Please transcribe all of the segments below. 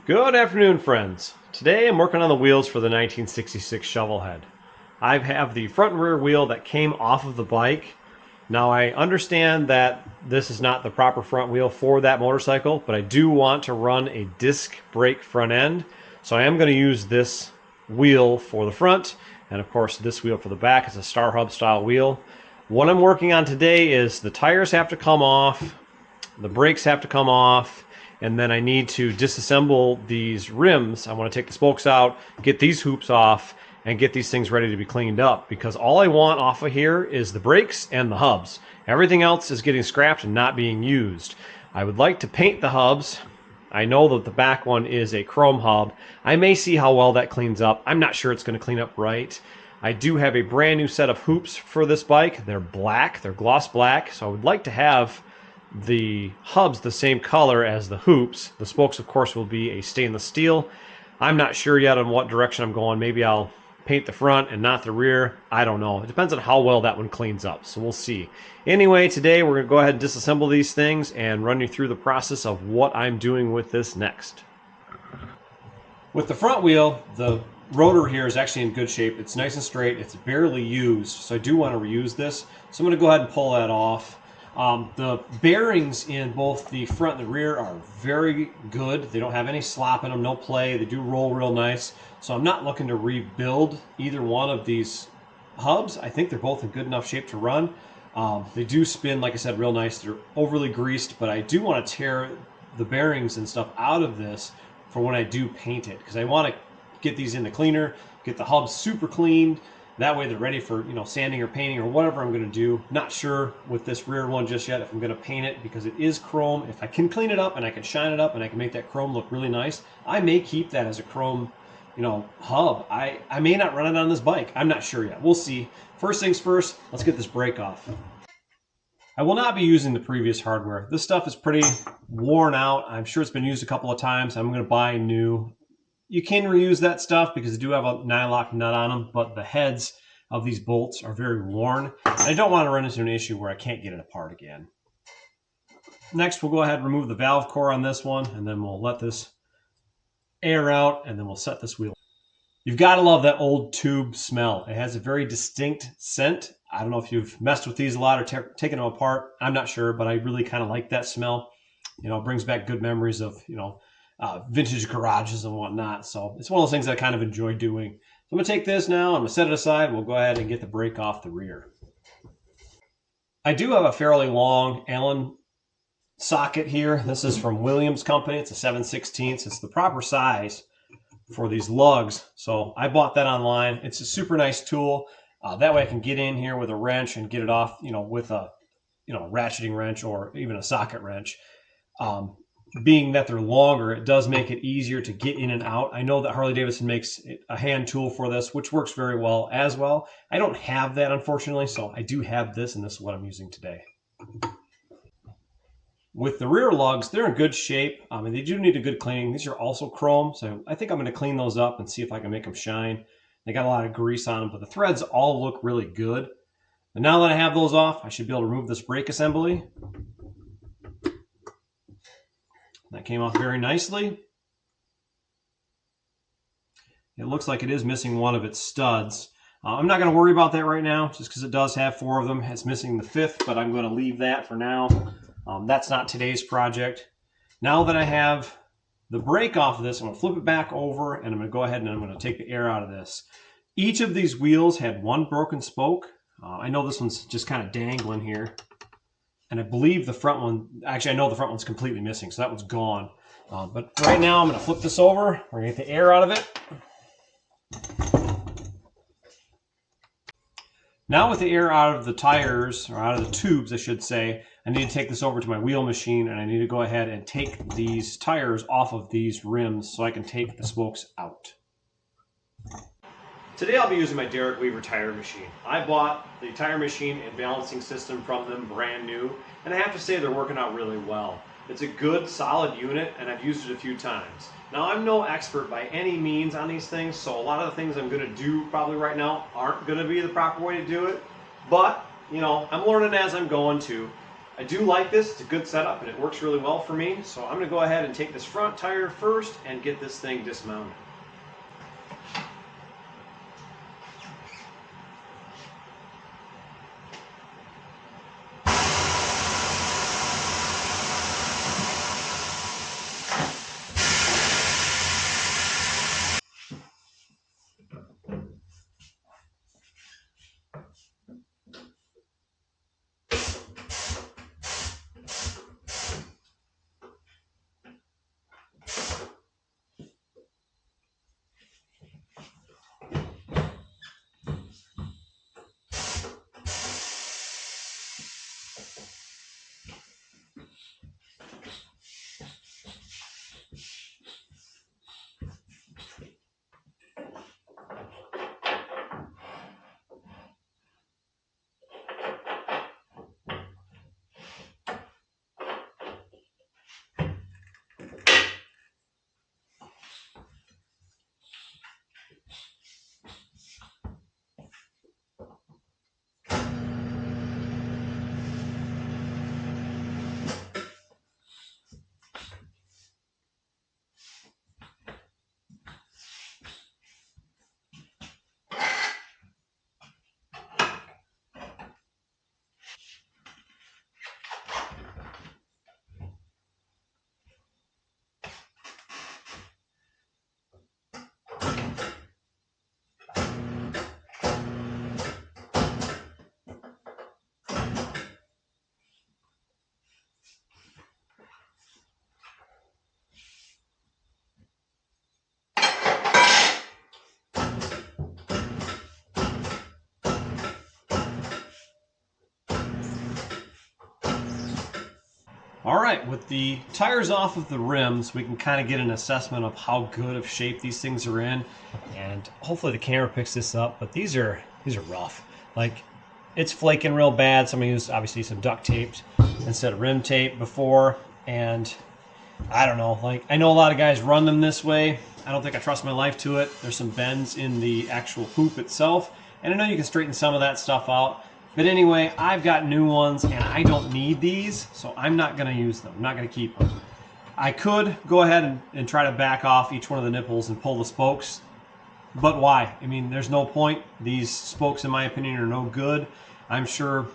Good afternoon, friends. Today I'm working on the wheels for the 1966 Shovelhead. I have the front and rear wheel that came off of the bike. Now I understand that this is not the proper front wheel for that motorcycle, but I do want to run a disc brake front end. So I am going to use this wheel for the front, and of course this wheel for the back. It's a Star Hub style wheel. What I'm working on today is the tires have to come off, the brakes have to come off, and then I need to disassemble these rims. I want to take the spokes out, get these hoops off, and get these things ready to be cleaned up, because all I want off of here is the brakes and the hubs. Everything else is getting scrapped and not being used. I would like to paint the hubs. I know that the back one is a chrome hub. I may see how well that cleans up. I'm not sure it's going to clean up right. I do have a brand new set of hoops for this bike. They're black, they're gloss black, so I would like to have the hubs the same color as the hoops. The spokes, of course, will be a stainless steel. I'm not sure yet on what direction I'm going. Maybe I'll paint the front and not the rear. I don't know. It depends on how well that one cleans up, so we'll see. Anyway, today we're going to go ahead and disassemble these things and run you through the process of what I'm doing with this next. With the front wheel, the rotor here is actually in good shape. It's nice and straight. It's barely used, so I do want to reuse this. So I'm going to go ahead and pull that off. The bearings in both the front and the rear are very good. They don't have any slop in them, no play. They do roll real nice. So I'm not looking to rebuild either one of these hubs. I think they're both in good enough shape to run. They do spin, like I said, real nice. They're overly greased, but I do want to tear the bearings and stuff out of this for when I do paint it, because I want to get these in the cleaner, get the hubs super cleaned. That way they're ready for, sanding or painting or whatever I'm going to do. Not sure with this rear one just yet if I'm going to paint it, because it is chrome. If I can clean it up and I can shine it up and I can make that chrome look really nice, I may keep that as a chrome, hub. I may not run it on this bike. I'm not sure yet. We'll see. First things first, let's get this brake off. I will not be using the previous hardware. This stuff is pretty worn out. I'm sure it's been used a couple of times. I'm going to buy new. You can reuse that stuff because they do have a nylock nut on them, but the heads of these bolts are very worn. And I don't want to run into an issue where I can't get it apart again. Next, we'll go ahead and remove the valve core on this one, and then we'll let this air out, and then we'll set this wheel. You've got to love that old tube smell. It has a very distinct scent. I don't know if you've messed with these a lot or taken them apart. I'm not sure, but I really kind of like that smell. It brings back good memories of, vintage garages and whatnot. So it's one of those things I kind of enjoy doing. So I'm going to take this now. I'm going to set it aside. We'll go ahead and get the brake off the rear. I do have a fairly long Allen socket here. This is from Williams Company. It's a 7/16. It's the proper size for these lugs. So I bought that online. It's a super nice tool. That way I can get in here with a wrench and get it off, with a, ratcheting wrench or even a socket wrench. Being that they're longer, it does make it easier to get in and out. I know that Harley Davidson makes a hand tool for this, which works very well as well. I don't have that, unfortunately, so I do have this, and this is what I'm using today. With the rear lugs, they're in good shape. They do need a good cleaning. These are also chrome, so I think I'm going to clean those up and see if I can make them shine. They got a lot of grease on them, but the threads all look really good. And now that I have those off, I should be able to remove this brake assembly. That came off very nicely. It looks like it is missing one of its studs. I'm not going to worry about that right now, just because it does have 4 of them. It's missing the 5th, but I'm going to leave that for now. That's not today's project. Now that I have the brake off of this, I'm going to flip it back over, and I'm going to go ahead and I'm going to take the air out of this. Each of these wheels had one broken spoke. I know this one's just kind of dangling here. And I believe the front one, actually I know the front one's completely missing, so that one's gone. But right now I'm going to flip this over. We're going to get the air out of it. Now with the air out of the tires, or out of the tubes I should say, I need to take this over to my wheel machine, and I need to go ahead and take these tires off of these rims so I can take the spokes out. Today I'll be using my Derek Weaver tire machine. I bought the tire machine and balancing system from them brand new, and I have to say they're working out really well. It's a good, solid unit, and I've used it a few times. Now I'm no expert by any means on these things, so a lot of the things I'm going to do probably right now aren't going to be the proper way to do it, but I'm learning as I'm going to. I do like this. It's a good setup and it works really well for me. So I'm going to go ahead and take this front tire first and get this thing dismounted. All right, with the tires off of the rims, we can kind of get an assessment of how good of shape these things are in, and hopefully the camera picks this up. But these are rough. Like, it's flaking real bad. So I'm gonna use obviously some duct tape instead of rim tape before, and I don't know. Like, I know a lot of guys run them this way. I don't think I trust my life to it. There's some bends in the actual hoop itself, and I know you can straighten some of that stuff out. But anyway, I've got new ones and I don't need these, so I'm not going to use them. I'm not going to keep them. I could go ahead and try to back off each one of the nipples and pull the spokes, but why? I mean, there's no point. These spokes, in my opinion, are no good. I'm sure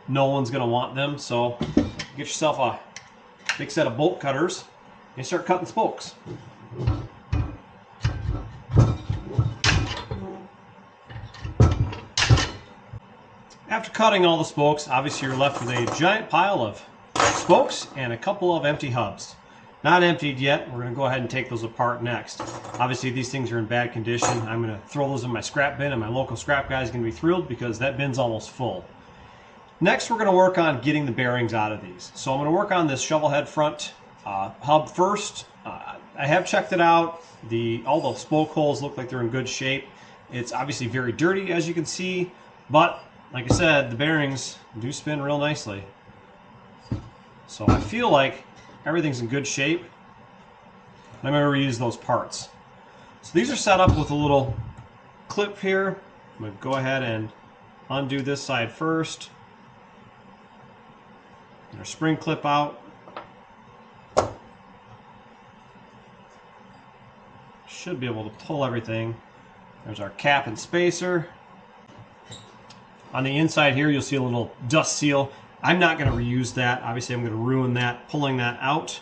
no one's going to want them, so get yourself a big set of bolt cutters and start cutting spokes. After cutting all the spokes, obviously you're left with a giant pile of spokes and a couple of empty hubs. Not emptied yet. We're going to go ahead and take those apart next. Obviously these things are in bad condition. I'm going to throw those in my scrap bin, and my local scrap guy is going to be thrilled because that bin's almost full. Next, we're going to work on getting the bearings out of these. So I'm going to work on this Shovelhead front hub first. I have checked it out. All the spoke holes look like they're in good shape. It's obviously very dirty, as you can see, but like I said, the bearings do spin real nicely. So I feel like everything's in good shape. I'm going to reuse those parts. So these are set up with a little clip here. I'm going to go ahead and undo this side first. Get our spring clip out. Should be able to pull everything. There's our cap and spacer. On the inside here, you'll see a little dust seal. I'm not going to reuse that. Obviously, I'm going to ruin that, pulling that out.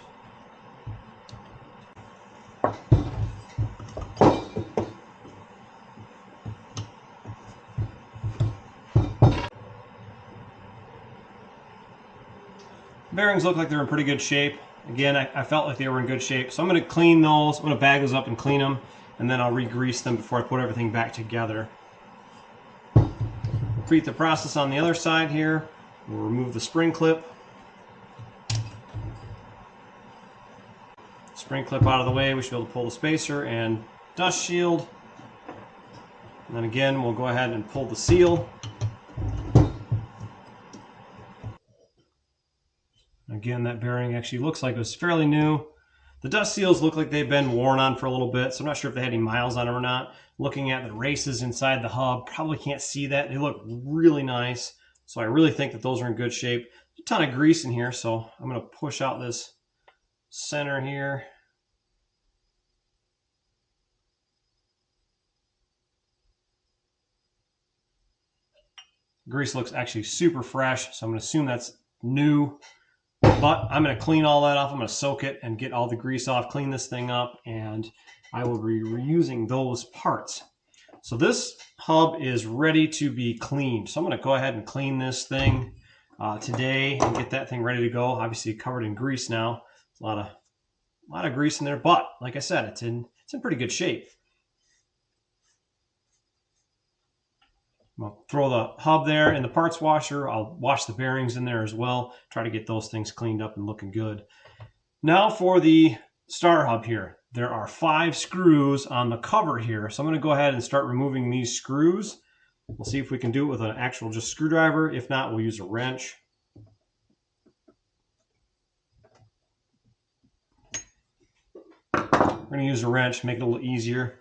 Bearings look like they're in pretty good shape. Again, I felt like they were in good shape. So I'm going to clean those. I'm going to bag those up and clean them, and then I'll re-grease them before I put everything back together. Repeat the process on the other side here. We'll remove the spring clip. Spring clip out of the way. We should be able to pull the spacer and dust shield. And then again, we'll go ahead and pull the seal. Again, that bearing actually looks like it was fairly new. The dust seals look like they've been worn on for a little bit, so I'm not sure if they had any miles on them or not. Looking at the races inside the hub, probably can't see that. They look really nice, so I really think that those are in good shape. a ton of grease in here, so I'm going to push out this center here. Grease looks actually super fresh, so I'm going to assume that's new. But I'm going to clean all that off. I'm going to soak it and get all the grease off, clean this thing up, and I will be reusing those parts. So this hub is ready to be cleaned. So I'm going to go ahead and clean this thing today and get that thing ready to go. Obviously covered in grease now. A lot of grease in there, but like I said, it's in pretty good shape. I'll throw the hub there in the parts washer. I'll wash the bearings in there as well. Try to get those things cleaned up and looking good. Now for the star hub here. There are 5 screws on the cover here. So I'm going to go ahead and start removing these screws. We'll see if we can do it with an actual just screwdriver. If not, we'll use a wrench. We're going to use a wrench, make it a little easier.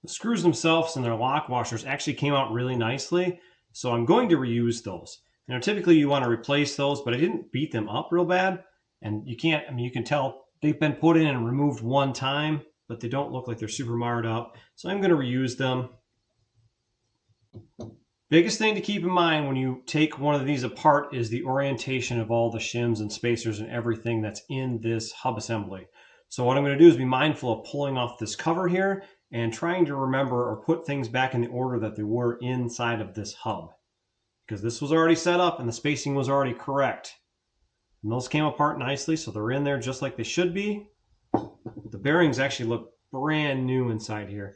The screws themselves and their lock washers actually came out really nicely, so I'm going to reuse those. Now, typically you want to replace those, but I didn't beat them up real bad, and you can't, I mean, you can tell they've been put in and removed one time, but they don't look like they're super marred up, so I'm going to reuse them. Biggest thing to keep in mind when you take one of these apart is the orientation of all the shims and spacers and everything that's in this hub assembly. So what I'm going to do is be mindful of pulling off this cover here and trying to remember or put things back in the order that they were inside of this hub. Because this was already set up and the spacing was already correct. And those came apart nicely, so they're in there just like they should be. The bearings actually look brand new inside here.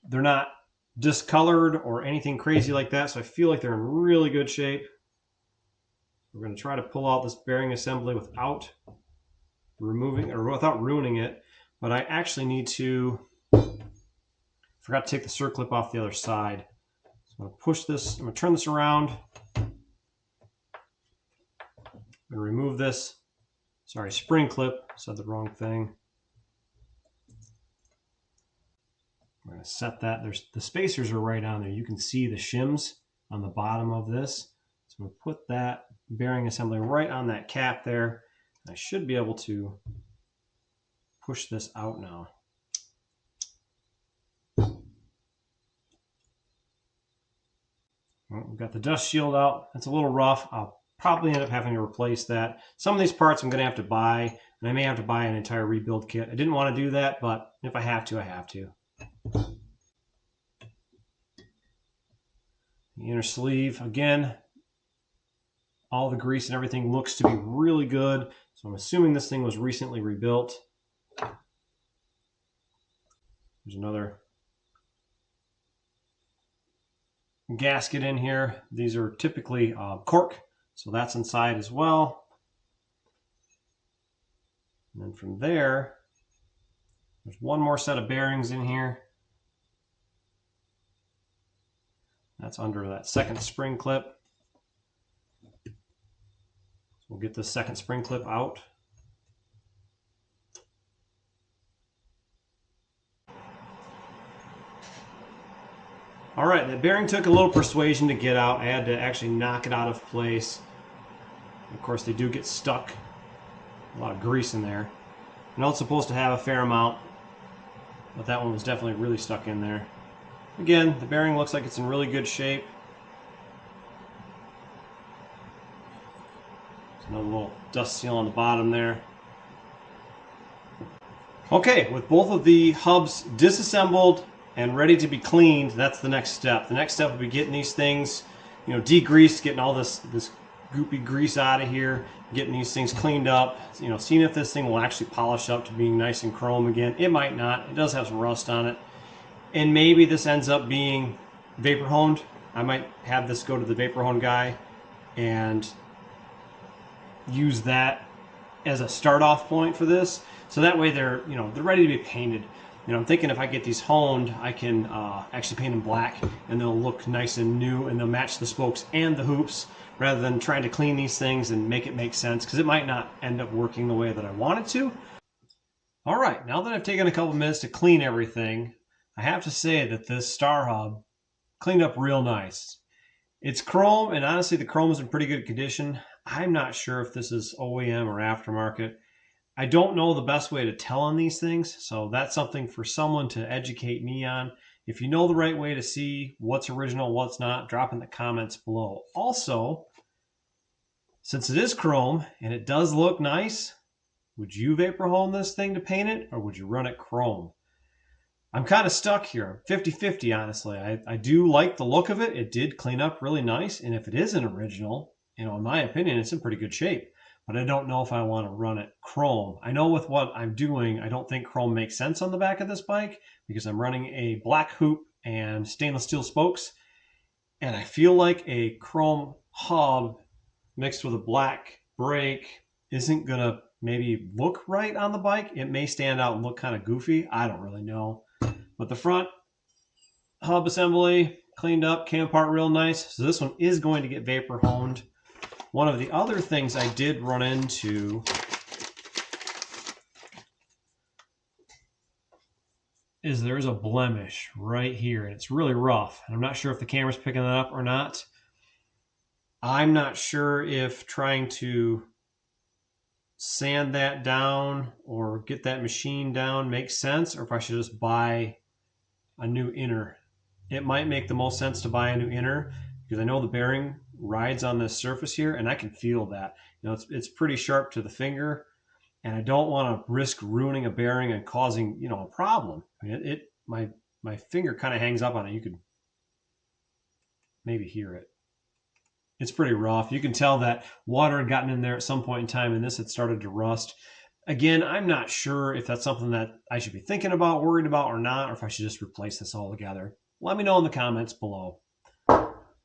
They're not discolored or anything crazy like that, so I feel like they're in really good shape. We're going to try to pull out this bearing assembly without removing or without ruining it. But I actually need to, forgot to take the circlip off the other side. So I'm going to push this, I'm going to turn this around. I'm going to remove this, spring clip, said the wrong thing. I'm going to set that, the spacers are right on there. You can see the shims on the bottom of this. So I'm going to put that bearing assembly right on that cap there. I should be able to push this out now. Well, we've got the dust shield out. It's a little rough. I'll probably end up having to replace that. Some of these parts I'm going to have to buy, and I may have to buy an entire rebuild kit. I didn't want to do that, but if I have to, I have to. The inner sleeve, again, all the grease and everything looks to be really good. So I'm assuming this thing was recently rebuilt. There's another gasket in here. These are typically cork, so that's inside as well. And then from there, there's one more set of bearings in here. That's under that second spring clip. So we'll get this second spring clip out. All right, that bearing took a little persuasion to get out. I had to actually knock it out of place. Of course, they do get stuck. A lot of grease in there. I know it's supposed to have a fair amount, but that one was definitely really stuck in there. Again, the bearing looks like it's in really good shape. There's another little dust seal on the bottom there. Okay, with both of the hubs disassembled and ready to be cleaned, that's the next step. The next step will be getting these things, degreased, getting all this goopy grease out of here, getting these things cleaned up, seeing if this thing will actually polish up to being nice and chrome again. It might not. It does have some rust on it. And maybe this ends up being vapor honed. I might have this go to the vapor hone guy and use that as a start off point for this. So that way they're ready to be painted. I'm thinking if I get these honed, I can actually paint them black, and they'll look nice and new, and they'll match the spokes and the hoops, rather than trying to clean these things and make it make sense, because it might not end up working the way that I want it to. All right, now that I've taken a couple minutes to clean everything, I have to say that this star hub cleaned up real nice. It's chrome, and honestly, the chrome is in pretty good condition. I'm not sure if this is OEM or aftermarket. I don't know the best way to tell on these things, so that's something for someone to educate me on. If you know the right way to see what's original, what's not, drop in the comments below. Also, since it is chrome and it does look nice, would you vapor hone this thing to paint it, or would you run it chrome? I'm kind of stuck here. 50-50, honestly. I do like the look of it. It did clean up really nice, and if it is an original, in my opinion, it's in pretty good shape. But I don't know if I want to run it chrome. I know with what I'm doing, I don't think chrome makes sense on the back of this bike, because I'm running a black hoop and stainless steel spokes, and I feel like a chrome hub mixed with a black brake isn't going to maybe look right on the bike. It may stand out and look kind of goofy. I don't really know. But the front hub assembly cleaned up, came apart real nice. So this one is going to get vapor honed. One of the other things I did run into is there's a blemish right here, and it's really rough. And I'm not sure if the camera's picking that up or not. I'm not sure if trying to sand that down or get that machine down makes sense, or if I should just buy a new inner. It might make the most sense to buy a new inner, because I know the bearing rides on this surface here, and I can feel that. It's pretty sharp to the finger, and I don't want to risk ruining a bearing and causing a problem. I mean, my finger kind of hangs up on it. You could maybe hear it. It's pretty rough. You can tell that water had gotten in there at some point in time, and this had started to rust. Again, I'm not sure if that's something that I should be thinking about, worried about, or not, or if I should just replace this altogether. Let me know in the comments below.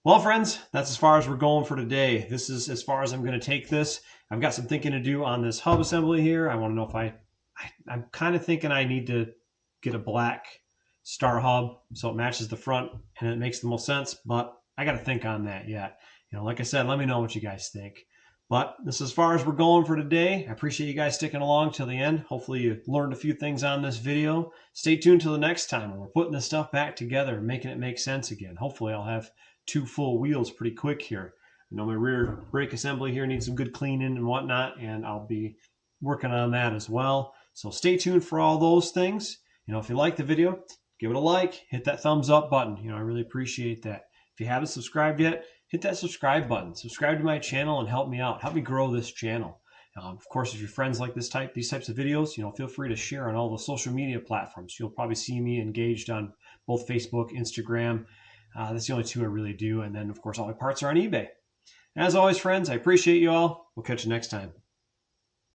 Well, friends, that's as far as we're going for today. This is as far as I'm going to take this. I've got some thinking to do on this hub assembly here. I want to know if I'm kind of thinking I need to get a black star hub so it matches the front and it makes the most sense, but I got to think on that yet. Like I said, let me know what you guys think. But this is as far as we're going for today. I appreciate you guys sticking along till the end. Hopefully you learned a few things on this video. Stay tuned till the next time when we're putting this stuff back together and making it make sense again. Hopefully I'll have 2 full wheels pretty quick here. My rear brake assembly here needs some good cleaning and whatnot, and I'll be working on that as well. So stay tuned for all those things. If you like the video, give it a like, hit that thumbs up button. I really appreciate that. If you haven't subscribed yet, hit that subscribe button. Subscribe to my channel and help me out. Help me grow this channel. Of course, if your friends like these types of videos, feel free to share on all the social media platforms. You'll probably see me engaged on both Facebook, Instagram. That's the only 2 I really do. And then, of course, all my parts are on eBay. As always, friends, I appreciate you all. We'll catch you next time.